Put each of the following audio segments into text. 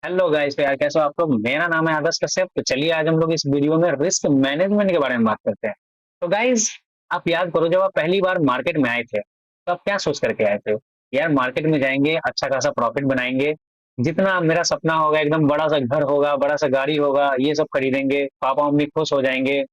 Hello guys, तो यार कैसे हो आप लोग। मेरा नाम है आदर्श कश्यप। तो चलिए आज हम लोग इस वीडियो में रिस्क मैनेजमेंट के बारे में बात करते हैं। तो गाइस, आप याद करो जब आप पहली बार मार्केट में आए थे तो आप क्या सोच करके आए थे। यार मार्केट में जाएंगे, अच्छा खासा प्रॉफिट बनाएंगे, जितना मेरा सपना होगा, एकदम बड़ा सा घर होगा, बड़ा सा गाड़ी होगा, ये सब खरीदेंगे, पापा मम्मी खुश हो जाएंगे,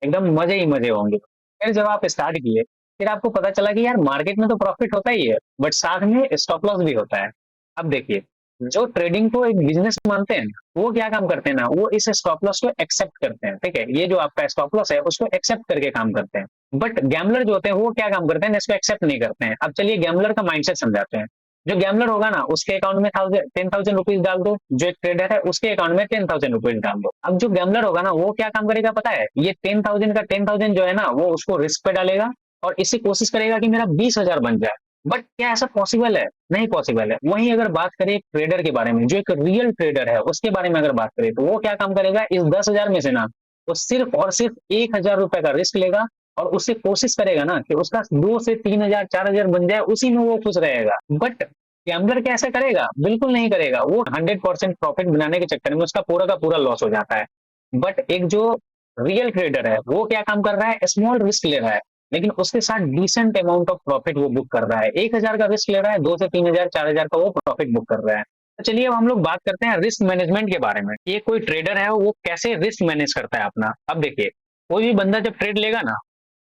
एकदम मजे ही मजे होंगे। फिर जब आप स्टार्ट किए, फिर आपको पता चला कि यार मार्केट में तो प्रॉफिट होता ही है, बट साथ में स्टॉप लॉस भी होता है। अब देखिए, जो ट्रेडिंग को एक बिजनेस मानते हैं ना, वो क्या काम करते हैं ना, वो इस स्टॉप लॉस को एक्सेप्ट करते हैं। ठीक है, ये जो आपका स्टॉप लॉस है उसको एक्सेप्ट करके काम करते हैं। बट गैमलर जो होते हैं वो क्या काम करते हैं, इसको एक्सेप्ट नहीं करते हैं। अब चलिए गैमलर का माइंडसेट समझाते हैं। जो गैमलर होगा ना, उसके अकाउंट में 10,000 रुपीज डाल दो, जो एक ट्रेडर है उसके अकाउंट में 10,000 रुपीज डाल दो। अब जो गैमलर होगा ना, वो क्या काम करेगा पता है, ये 10,000 का 10,000 जो है ना, वो उसको रिस्क पे डालेगा और इससे कोशिश करेगा कि मेरा 20,000 बन जाए। बट क्या ऐसा पॉसिबल है? नहीं पॉसिबल है। वहीं अगर बात करें एक ट्रेडर के बारे में, जो एक रियल ट्रेडर है उसके बारे में अगर बात करें, तो वो क्या काम करेगा, इस 10,000 में से ना वो सिर्फ और सिर्फ 1,000 रुपए का रिस्क लेगा और उससे कोशिश करेगा ना कि उसका 2 से 3,000 4,000 बन जाए, उसी में वो खुश रहेगा। बट गैम्बलर कैसे करेगा? बिल्कुल नहीं करेगा। वो 100% प्रॉफिट बनाने के चक्कर में उसका पूरा का पूरा लॉस हो जाता है। बट एक जो रियल ट्रेडर है वो क्या काम कर रहा है, स्मॉल रिस्क ले रहा है, लेकिन उसके साथ डिसेंट अमाउंट ऑफ प्रॉफिट वो बुक कर रहा है। 1,000 का रिस्क ले रहा है, 2 से 3,000 4,000 का वो प्रॉफिट बुक कर रहा है। तो चलिए अब हम लोग बात करते हैं रिस्क मैनेजमेंट के बारे में। ये कोई ट्रेडर है वो कैसे रिस्क मैनेज करता है अपना। अब देखिए, कोई भी बंदा जब ट्रेड लेगा ना,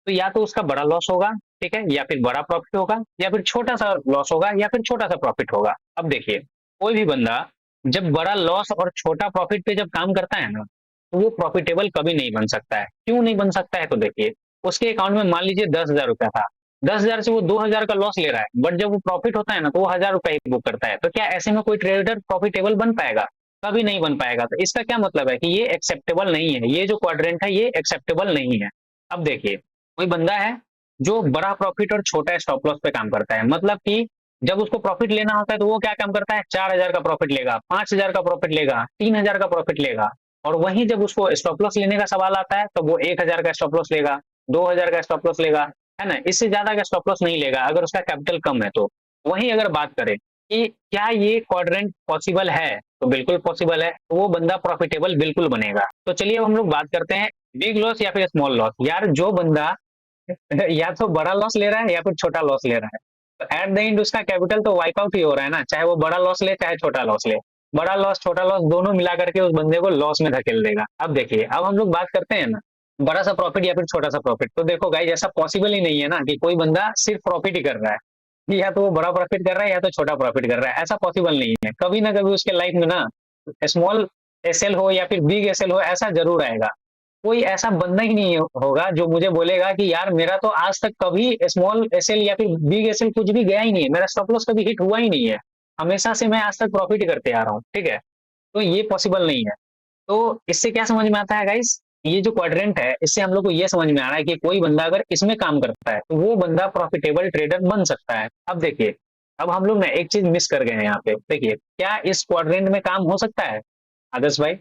तो या तो उसका बड़ा लॉस होगा, ठीक है, या फिर बड़ा प्रॉफिट होगा, या फिर छोटा सा लॉस होगा, या फिर छोटा सा प्रॉफिट होगा। अब देखिए, कोई भी बंदा जब बड़ा लॉस और छोटा प्रॉफिट पे जब काम करता है ना, तो वो प्रॉफिटेबल कभी नहीं बन सकता है। क्यों नहीं बन सकता है? तो देखिए, उसके अकाउंट में मान लीजिए 10,000 रुपया था, 10,000 से वो 2,000 का लॉस ले रहा है, बट जब वो प्रॉफिट होता है ना, तो वो 1,000 रुपया ही बुक करता है। तो क्या ऐसे में कोई ट्रेडर प्रॉफिटेबल बन पाएगा? कभी नहीं बन पाएगा। तो इसका क्या मतलब है कि ये एक्सेप्टेबल नहीं है, ये जो क्वाड्रेंट है ये एक्सेप्टेबल नहीं है। अब देखिए, कोई बंदा है जो बड़ा प्रॉफिट और छोटा स्टॉप लॉस पे काम करता है, मतलब कि जब उसको प्रॉफिट लेना होता है तो वो क्या काम करता है, 4,000 का प्रॉफिट लेगा, 5,000 का प्रॉफिट लेगा, 3,000 का प्रॉफिट लेगा। और वहीं जब उसको स्टॉप लॉस लेने का सवाल आता है तो वो 1,000 का स्टॉप लॉस लेगा, 2,000 का स्टॉप लॉस लेगा, है ना, इससे ज्यादा का स्टॉप लॉस नहीं लेगा अगर उसका कैपिटल कम है तो। वहीं अगर बात करें कि क्या ये क्वाड्रेंट पॉसिबल है, तो बिल्कुल पॉसिबल है। तो वो बंदा प्रॉफिटेबल बिल्कुल बनेगा। तो चलिए अब हम लोग बात करते हैं बिग लॉस या फिर स्मॉल लॉस। यार जो बंदा या तो बड़ा लॉस ले रहा है या फिर छोटा लॉस ले रहा है, तो एट द एंड उसका कैपिटल तो वाइप आउट ही हो रहा है ना, चाहे वो बड़ा लॉस ले चाहे छोटा लॉस ले। बड़ा लॉस छोटा लॉस दोनों मिला करके उस बंदे को लॉस में धकेल देगा। अब देखिए, अब हम लोग बात करते हैं ना, बड़ा सा प्रॉफिट या फिर छोटा सा प्रॉफिट। तो देखो गाइस, ऐसा पॉसिबल ही नहीं है ना कि कोई बंदा सिर्फ प्रॉफिट ही कर रहा है, या तो वो बड़ा प्रॉफिट कर रहा है या तो छोटा प्रॉफिट कर रहा है। ऐसा पॉसिबल नहीं है। कभी ना कभी उसके लाइफ में ना स्मॉल एसएल हो या फिर बिग एसएल हो, ऐसा जरूर आएगा। कोई ऐसा बंदा ही नहीं होगा जो मुझे बोलेगा कि यार मेरा तो आज तक कभी स्मॉल एसएल या फिर बिग एसएल कुछ भी गया ही नहीं है, मेरा स्टॉप लॉस कभी हिट हुआ ही नहीं है, हमेशा से मैं आज तक प्रॉफिट करते आ रहा हूँ। ठीक है, तो ये पॉसिबल नहीं है। तो इससे क्या समझ में आता है गाइस, ये जो क्वाड्रेंट है इससे हम लोग को ये समझ में आ रहा है कि कोई बंदा अगर इसमें काम करता है तो वो बंदा प्रॉफिटेबल ट्रेडर बन सकता है। अब देखिए, अब हम लोग ना एक चीज मिस कर गए हैं यहाँ पे। देखिए, क्या इस क्वाड्रेंट में काम हो सकता है? आदर्श भाई,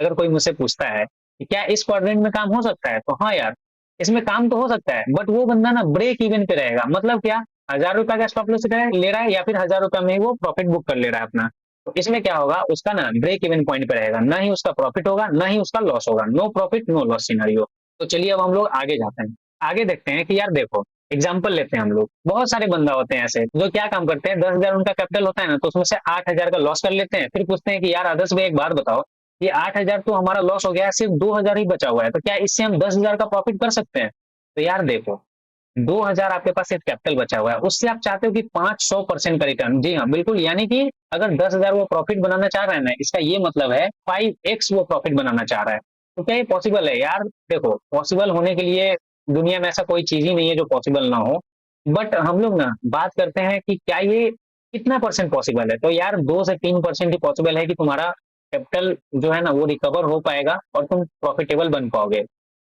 अगर कोई मुझसे पूछता है कि क्या इस क्वाड्रेंट में काम हो सकता है, तो हाँ यार, इसमें काम तो हो सकता है, बट वो बंदा ना ब्रेक इवन पे रहेगा। मतलब क्या, 1,000 रुपया का स्टॉप लॉस ले रहा है या फिर 1,000 रुपया में ही वो प्रॉफिट बुक कर ले रहा है अपना। तो इसमें क्या होगा, उसका ना ब्रेक इवन पॉइंट पे रहेगा, ना ही उसका प्रॉफिट होगा ना ही उसका लॉस होगा। No profit no loss scenario. तो चलिए अब हम लोग आगे जाते हैं। आगे देखते हैं कि यार देखो, एग्जाम्पल लेते हैं हम लोग। बहुत सारे बंदा होते हैं ऐसे जो क्या काम करते हैं, 10,000 उनका कैपिटल होता है ना, तो उसमें से 8,000 का लॉस कर लेते हैं। फिर पूछते हैं कि यार आदर्श भाई एक बात बताओ, ये 8,000 तो हमारा लॉस हो गया है, सिर्फ 2,000 ही बचा हुआ है, तो क्या इससे हम 10,000 का प्रॉफिट कर सकते हैं? तो यार देखो, 2,000 आपके पास सिर्फ कैपिटल बचा हुआ है, उससे आप चाहते हो कि 500% का रिटर्न। जी हाँ बिल्कुल, यानी कि अगर 10,000 वो प्रॉफिट बनाना चाह रहे हैं ना, इसका ये मतलब है 5x वो प्रॉफिट बनाना चाह रहा है। तो क्या ये पॉसिबल है? यार देखो, पॉसिबल होने के लिए दुनिया में ऐसा कोई चीज ही नहीं है जो पॉसिबल ना हो। बट हम लोग ना बात करते हैं कि क्या ये कितना परसेंट पॉसिबल है। तो यार 2 से 3% ही पॉसिबल है कि तुम्हारा कैपिटल जो है ना वो रिकवर हो पाएगा और तुम प्रॉफिटेबल बन पाओगे।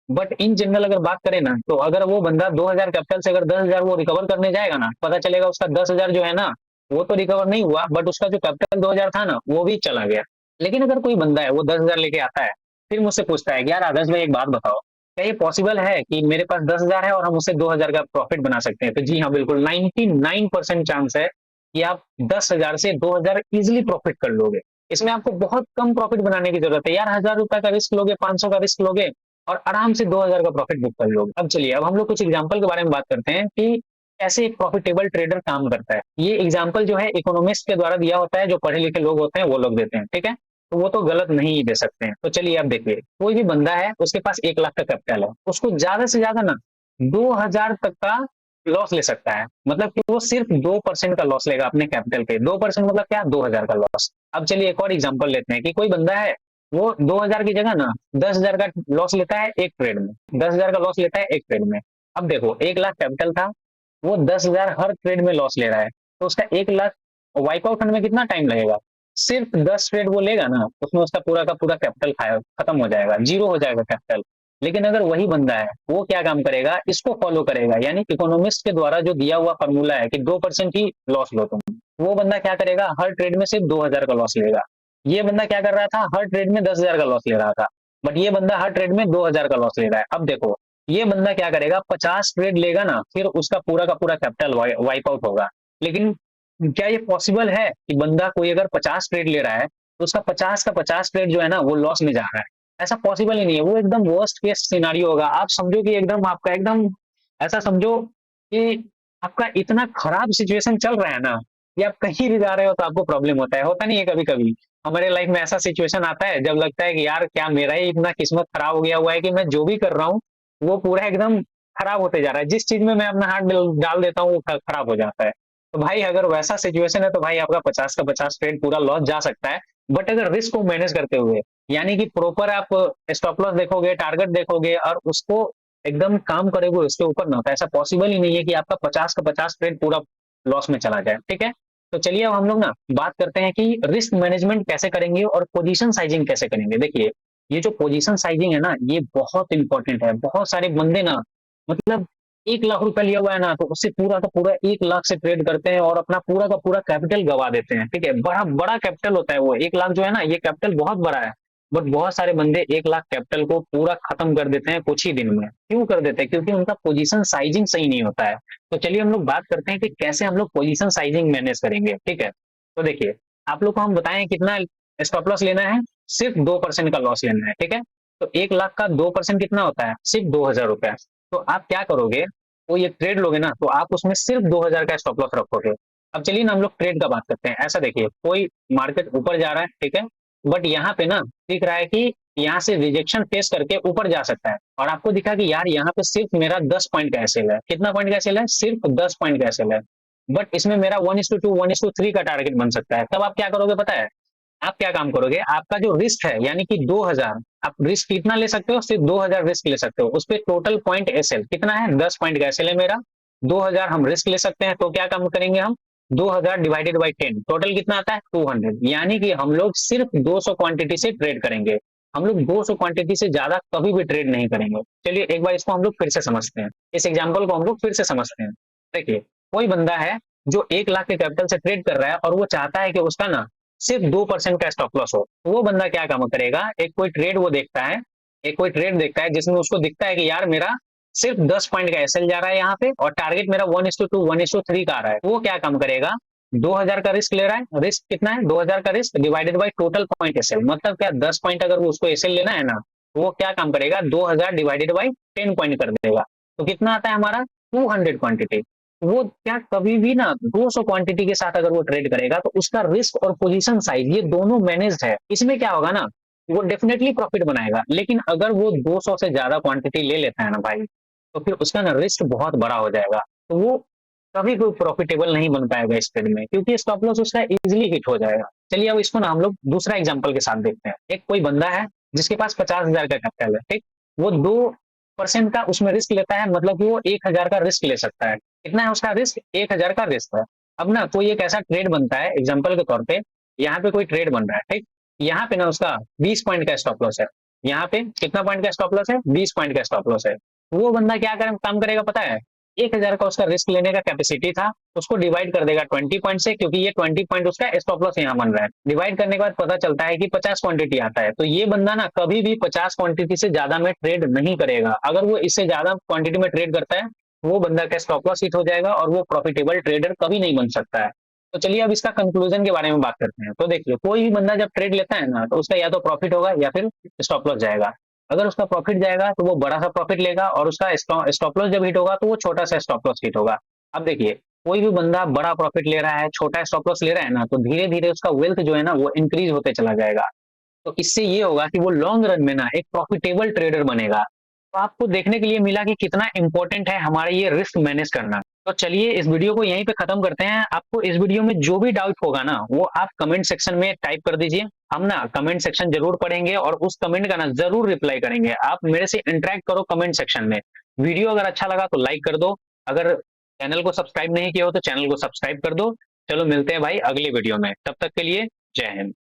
बट इन जनरल अगर बात करें ना, तो अगर वो बंदा 2,000 कैपिटल से अगर 10,000 वो रिकवर करने जाएगा ना, पता चलेगा उसका 10,000 जो है ना वो तो रिकवर नहीं हुआ, बट उसका जो कैपिटल 2,000 था ना वो भी चला गया। लेकिन अगर कोई बंदा है वो 10,000 लेके आता है, फिर मुझसे पूछता है कि यार आदर्श भाई एक बात बताओ, क्या ये पॉसिबल है कि मेरे पास 10,000 है और हम उससे 2,000 का प्रॉफिट बना सकते हैं? तो जी हाँ बिल्कुल, 99% चांस है कि आप 10,000 से 2,000 इजिली प्रॉफिट कर लोगे। इसमें आपको बहुत कम प्रॉफिट बनाने की जरूरत है यार। 1000 रुपए का रिस्क लोगे, 500 का रिस्क लोगे और आराम से 2000 का प्रॉफिट बुक कर लोगे। अब चलिए, अब हम लोग कुछ एग्जांपल के बारे में बात करते हैं कि कैसे एक प्रॉफिटेबल ट्रेडर काम करता है। ये एग्जांपल जो है इकोनॉमिस्ट के द्वारा दिया होता है, जो पढ़े लिखे लोग होते हैं वो लोग देते हैं, ठीक है। तो वो तो गलत नहीं दे सकते हैं। तो चलिए अब देखिए, कोई भी बंदा है, उसके पास 1 लाख का कैपिटल है, उसको ज्यादा से ज्यादा ना 2000 तक का लॉस ले सकता है। मतलब कि वो सिर्फ 2% का लॉस लेगा अपने कैपिटल पे। 2% मतलब क्या, 2000 का लॉस। अब चलिए एक और एग्जांपल लेते हैं कि कोई बंदा है, वो 2000 की जगह ना 10,000 का लॉस लेता है एक ट्रेड में। 10,000 का लॉस लेता है एक ट्रेड में। अब देखो, 1 लाख कैपिटल था, वो 10,000 हर ट्रेड में लॉस ले रहा है, तो उसका 1 लाख वाइप आउट होने में कितना टाइम लगेगा? सिर्फ 10 ट्रेड वो लेगा ना, उसमें उसका पूरा का पूरा कैपिटल खत्म हो जाएगा, जीरो हो जाएगा कैपिटल। लेकिन अगर वही बंदा है, वो क्या काम करेगा, इसको फॉलो करेगा, यानी इकोनॉमिस्ट के द्वारा जो दिया हुआ फॉर्मूला है कि 2% ही लॉस लो तुम, वो बंदा क्या करेगा, हर ट्रेड में सिर्फ 2000 का लॉस लेगा। ये बंदा क्या कर रहा था, हर ट्रेड में 10,000 का लॉस ले रहा था, बट ये बंदा हर ट्रेड में 2000 का लॉस ले रहा है। अब देखो, ये बंदा क्या करेगा, 50 ट्रेड लेगा ना, फिर उसका पूरा का पूरा कैपिटल वाइप आउट होगा। लेकिन क्या ये पॉसिबल है कि बंदा कोई अगर 50 ट्रेड ले रहा है, तो उसका 50 का 50 ट्रेड जो है ना वो लॉस में जा रहा है? ऐसा पॉसिबल ही नहीं है। वो एकदम वर्स्ट केस सिनारियो होगा। आप समझो कि एकदम आपका एकदम, ऐसा समझो कि आपका इतना खराब सिचुएशन चल रहा है ना, कि आप कहीं भी जा रहे हो तो आपको प्रॉब्लम होता नहीं है? कभी कभी हमारे लाइफ में ऐसा सिचुएशन आता है जब लगता है कि यार क्या मेरा ही इतना किस्मत खराब हो गया हुआ है कि मैं जो भी कर रहा हूँ वो पूरा एकदम खराब होते जा रहा है। जिस चीज में मैं अपना हाथ डाल देता हूँ वो खराब हो जाता है। तो भाई अगर वैसा सिचुएशन है तो भाई आपका 50 का 50 ट्रेड पूरा लॉस जा सकता है। बट अगर रिस्क को मैनेज करते हुए, यानी कि प्रॉपर आप स्टॉप लॉस देखोगे, टारगेट देखोगे और उसको एकदम काम करोगे उसके ऊपर ना, तो ऐसा पॉसिबल ही नहीं है कि आपका 50 का 50 ट्रेड पूरा लॉस में चला जाए, ठीक है। तो चलिए अब हम लोग ना बात करते हैं कि रिस्क मैनेजमेंट कैसे करेंगे और पोजीशन साइजिंग कैसे करेंगे। देखिए, ये जो पोजीशन साइजिंग है ना, ये बहुत इंपॉर्टेंट है। बहुत सारे बंदे ना, मतलब 1 लाख रुपया लिया हुआ है ना, तो उससे पूरा का पूरा 1 लाख से ट्रेड करते हैं और अपना पूरा का पूरा कैपिटल गवा देते हैं, ठीक है। बड़ा बड़ा कैपिटल होता है वो 1 लाख जो है ना, ये कैपिटल बहुत बड़ा है। बट बहुत सारे बंदे 1 लाख कैपिटल को पूरा खत्म कर देते हैं कुछ ही दिन में। क्यों कर देते हैं? क्योंकि उनका पोजीशन साइजिंग सही नहीं होता है। तो चलिए हम लोग बात करते हैं कि कैसे हम लोग पोजीशन साइजिंग मैनेज करेंगे, ठीक है। तो देखिए, आप लोग को हम बताएं कितना स्टॉप लॉस लेना है, सिर्फ 2% का लॉस लेना है, ठीक है। तो 1 लाख का 2% कितना होता है, सिर्फ 2000 रुपया। तो आप क्या करोगे, वो ये ट्रेड लोगे ना, तो आप उसमें सिर्फ 2000 का स्टॉप लॉस रखोगे। अब चलिए ना हम लोग ट्रेड का बात करते हैं। ऐसा देखिए, कोई मार्केट ऊपर जा रहा है, ठीक है, बट यहाँ पे ना दिख रहा है कि यहाँ से रिजेक्शन फेस करके ऊपर जा सकता है, और आपको दिखा कि यार यहाँ पे सिर्फ मेरा 10 पॉइंट का एसएल है। कितना पॉइंट का एसएल है? सिर्फ 10 पॉइंट का एसएल है। बट इसमें मेरा 1:2 1:3 का टारगेट बन सकता है। तब आप क्या करोगे पता है? आप क्या काम करोगे, आपका जो रिस्क है यानी कि 2000, आप रिस्क कितना ले सकते हो, सिर्फ 2000 रिस्क ले सकते हो। उस पर टोटल पॉइंट एसएल कितना है, 10 पॉइंट का एसएल है मेरा, 2000 हम रिस्क ले सकते हैं। तो क्या काम करेंगे हम, 2000 डिवाइडेड बाई 10, टोटल कितना आता है 200। यानी कि हम लोग सिर्फ 200 क्वांटिटी से ट्रेड करेंगे। हम लोग 200 क्वांटिटी से ज्यादा कभी भी ट्रेड नहीं करेंगे। चलिए एक बार इसको हम लोग फिर से समझते हैं, इस एग्जाम्पल को हम लोग फिर से समझते हैं। देखिए, कोई बंदा है जो 1 लाख के कैपिटल से ट्रेड कर रहा है और वो चाहता है कि उसका ना सिर्फ 2% का स्टॉप लॉस हो। तो वो बंदा क्या काम करेगा, एक कोई ट्रेड वो देखता है, एक कोई ट्रेड देखता है जिसमें उसको दिखता है कि यार मेरा सिर्फ 10 पॉइंट का एसएल जा रहा है यहाँ पे और टारगेट मेरा 1:2 1:3 का आ रहा है। वो क्या काम करेगा, 2000 का रिस्क ले रहा है। रिस्क कितना है, 2000 का risk divided by total point SL. मतलब क्या, 10 पॉइंट अगर वो उसको एसएल लेना है ना, तो वो क्या काम करेगा, 2000 डिवाइडेड बाई 10 पॉइंट कर देगा। तो कितना आता है हमारा, 200 क्वांटिटी। वो क्या कभी भी ना 200 क्वांटिटी के साथ अगर वो ट्रेड करेगा तो उसका रिस्क और पोजीशन साइज ये दोनों मैनेज्ड है। इसमें क्या होगा ना, वो डेफिनेटली प्रॉफिट बनाएगा। लेकिन अगर वो 200 से ज्यादा क्वांटिटी ले लेता है ना भाई, तो फिर उसका ना रिस्क बहुत बड़ा हो जाएगा। तो वो कभी कोई प्रॉफिटेबल नहीं बन पाएगा इस ट्रेड में, क्योंकि स्टॉप लॉस उसका इजिली हिट हो जाएगा। चलिए अब इसको ना हम लोग दूसरा एग्जाम्पल के साथ देखते हैं। एक कोई बंदा है जिसके पास 50,000 का कैपिटल है, ठीक, वो 2% का उसमें रिस्क लेता है, मतलब कि वो 1000 का रिस्क ले सकता है। कितना है उसका रिस्क, 1000 का रिस्क है। अब ना कोई एक ऐसा ट्रेड बनता है, एग्जाम्पल के तौर पे यहाँ पे कोई ट्रेड बन रहा है, ठीक, यहाँ पे ना उसका 20 पॉइंट का स्टॉप लॉस है। यहाँ पे कितना पॉइंट का स्टॉप लॉस है, 20 पॉइंट का स्टॉप लॉस है। वो बंदा क्या काम करेगा पता है, 1000 का उसका रिस्क लेने का कैपेसिटी था, उसको डिवाइड कर देगा 20 पॉइंट से, क्योंकि ये 20 पॉइंट उसका स्टॉप लॉस यहाँ बन रहा है। डिवाइड करने के बाद पता चलता है कि 50 क्वांटिटी आता है। तो ये बंदा ना कभी भी 50 क्वांटिटी से ज्यादा में ट्रेड नहीं करेगा। अगर वो इससे ज्यादा क्वांटिटी में ट्रेड करता है, वो बंदा का स्टॉप लॉस हिट हो जाएगा और वो प्रॉफिटेबल ट्रेडर कभी नहीं बन सकता है। तो चलिए अब इसका कंक्लूजन के बारे में बात करते हैं। तो देखिए कोई भी बंदा जब ट्रेड लेता है ना, तो उसका या तो प्रॉफिट होगा या फिर स्टॉप लॉस जाएगा। अगर उसका प्रॉफिट जाएगा तो वो बड़ा सा प्रॉफिट लेगा, और उसका स्टॉप लॉस जब हिट होगा तो वो छोटा सा स्टॉप लॉस हिट होगा। अब देखिए कोई भी बंदा बड़ा प्रॉफिट ले रहा है, छोटा स्टॉप लॉस ले रहा है ना, तो धीरे धीरे उसका वेल्थ जो है ना वो इंक्रीज होते चला जाएगा। तो इससे ये होगा कि वो लॉन्ग रन में ना एक प्रॉफिटेबल ट्रेडर बनेगा। तो आपको देखने के लिए मिला कि कितना इंपॉर्टेंट है हमारे ये रिस्क मैनेज करना। तो चलिए इस वीडियो को यहीं पे खत्म करते हैं। आपको इस वीडियो में जो भी डाउट होगा ना, वो आप कमेंट सेक्शन में टाइप कर दीजिए। हम ना कमेंट सेक्शन जरूर पढ़ेंगे और उस कमेंट का ना जरूर रिप्लाई करेंगे। आप मेरे से इंटरेक्ट करो कमेंट सेक्शन में। वीडियो अगर अच्छा लगा तो लाइक कर दो। अगर चैनल को सब्सक्राइब नहीं किया हो तो चैनल को सब्सक्राइब कर दो। चलो मिलते हैं भाई अगले वीडियो में, तब तक के लिए जय हिंद।